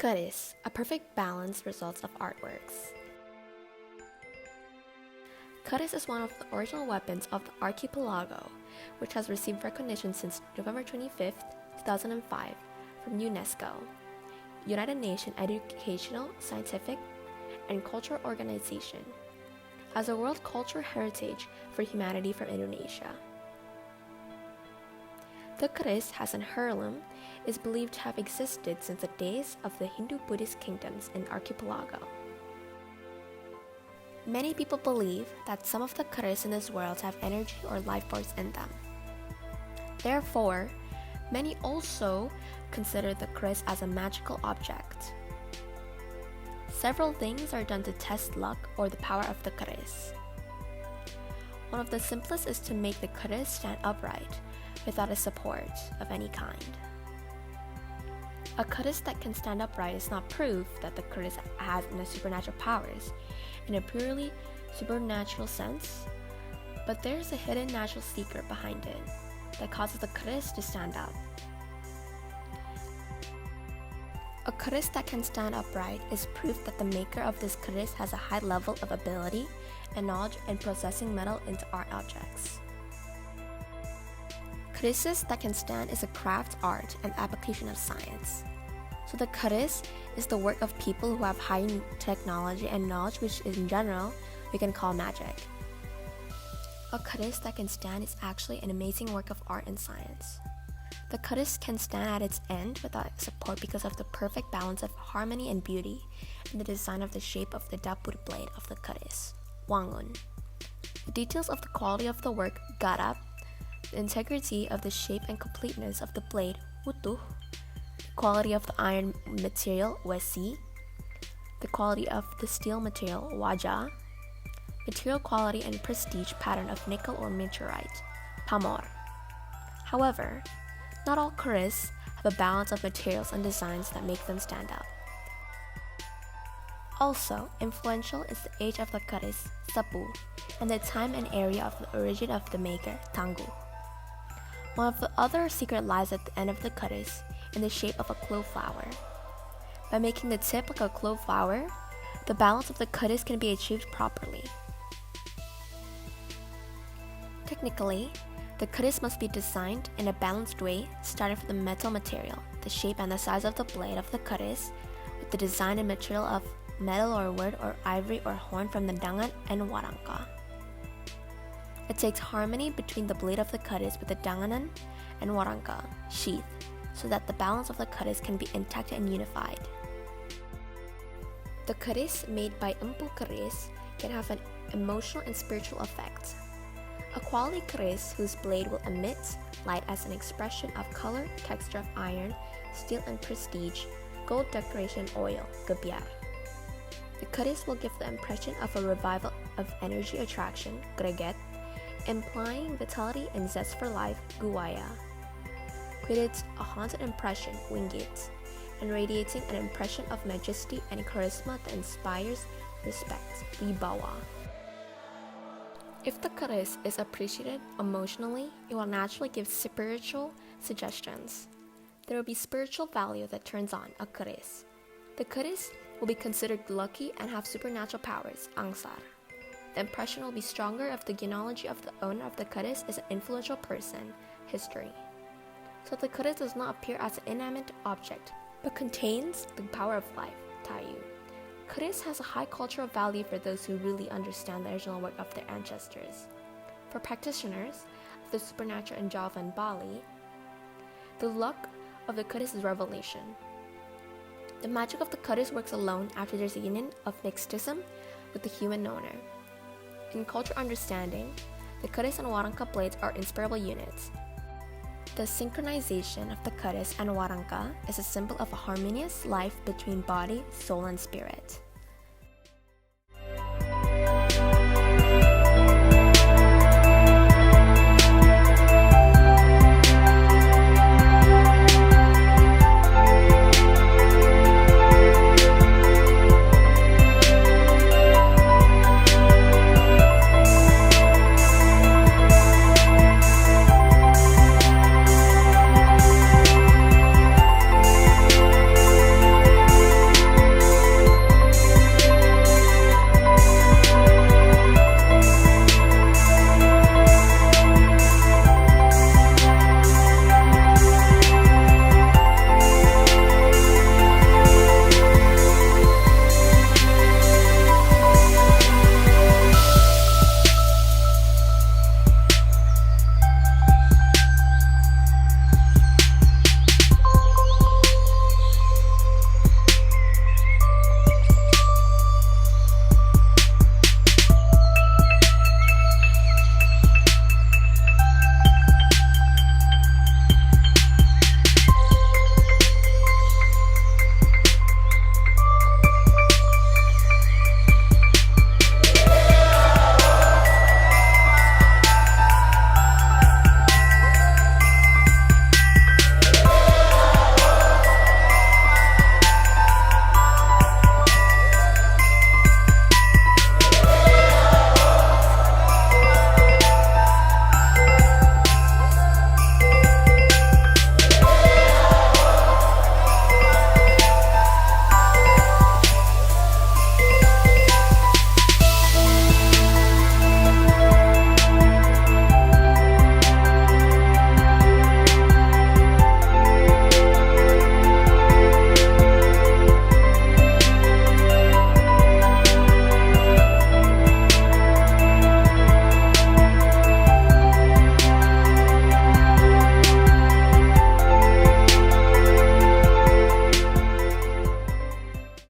Keris, a perfect balance results of artworks. Keris is one of the original weapons of the archipelago, which has received recognition since November 25, 2005 from UNESCO, United Nations Educational, Scientific, and Cultural Organization, as a World Cultural Heritage for Humanity from Indonesia. The Keris as an heirloom is believed to have existed since the days of the Hindu-Buddhist kingdoms in the archipelago. Many people believe that some of the Keris in this world have energy or life force in them. Therefore, many also consider the Keris as a magical object. Several things are done to test luck or the power of the Keris. One of the simplest is to make the Keris stand upright without a support of any kind. A Keris that can stand upright is not proof that the Keris has any supernatural powers in a purely supernatural sense, but there's a hidden natural secret behind it that causes the Keris to stand up. A Keris that can stand upright is proof that the maker of this Keris has a high level of ability and knowledge in processing metal into art objects. Kerises that can stand is a craft, art, and application of science. So the Keris is the work of people who have high technology and knowledge, which in general we can call magic. A Keris that can stand is actually an amazing work of art and science. The Keris can stand at its end without support because of the perfect balance of harmony and beauty in the design of the shape of the dapur blade of the Keris, wangun. The details of the quality of the work, garap, the integrity of the shape and completeness of the blade, utuh, the quality of the iron material, wesi, the quality of the steel material, waja, material quality and prestige pattern of nickel or meteorite, pamor. However, not all Keris have a balance of materials and designs that make them stand out. Also, influential is the age of the Keris, sapu, and the time and area of the origin of the maker, tangguh. One of the other secret lies at the end of the Keris in the shape of a clove flower. By making the tip like a clove flower, the balance of the Keris can be achieved properly. Technically, the Keris must be designed in a balanced way, starting from the metal material, the shape and the size of the blade of the Keris, with the design and material of metal or wood or ivory or horn from the dangan and warangka. It takes harmony between the blade of the Keris with the danganan and warangka sheath, so that the balance of the Keris can be intact and unified. The Keris made by Empu Keris can have an emotional and spiritual effect. A quality Keris whose blade will emit light as an expression of color, texture of iron, steel and prestige, gold decoration oil, gebiar. The Keris will give the impression of a revival of energy attraction, greget, implying vitality and zest for life, guwaya. Creates a haunted impression, wingit, and radiating an impression of majesty and charisma that inspires respect, wibawa. If the Keris is appreciated emotionally, it will naturally give spiritual suggestions. There will be spiritual value that turns on a Keris. The Keris will be considered lucky and have supernatural powers, angsar. The impression will be stronger if the genealogy of the owner of the Keris is an influential person, history. So the Keris does not appear as an inanimate object, but contains the power of life, tayu. Keris has a high cultural value for those who really understand the original work of their ancestors. For practitioners of the supernatural in Java and Bali, the luck of the Keris is revelation. The magic of the Keris works alone after there's a union of mysticism with the human owner. In cultural understanding, the Keris and warangka blades are inseparable units. The synchronization of the Keris and warangka is a symbol of a harmonious life between body, soul, and spirit.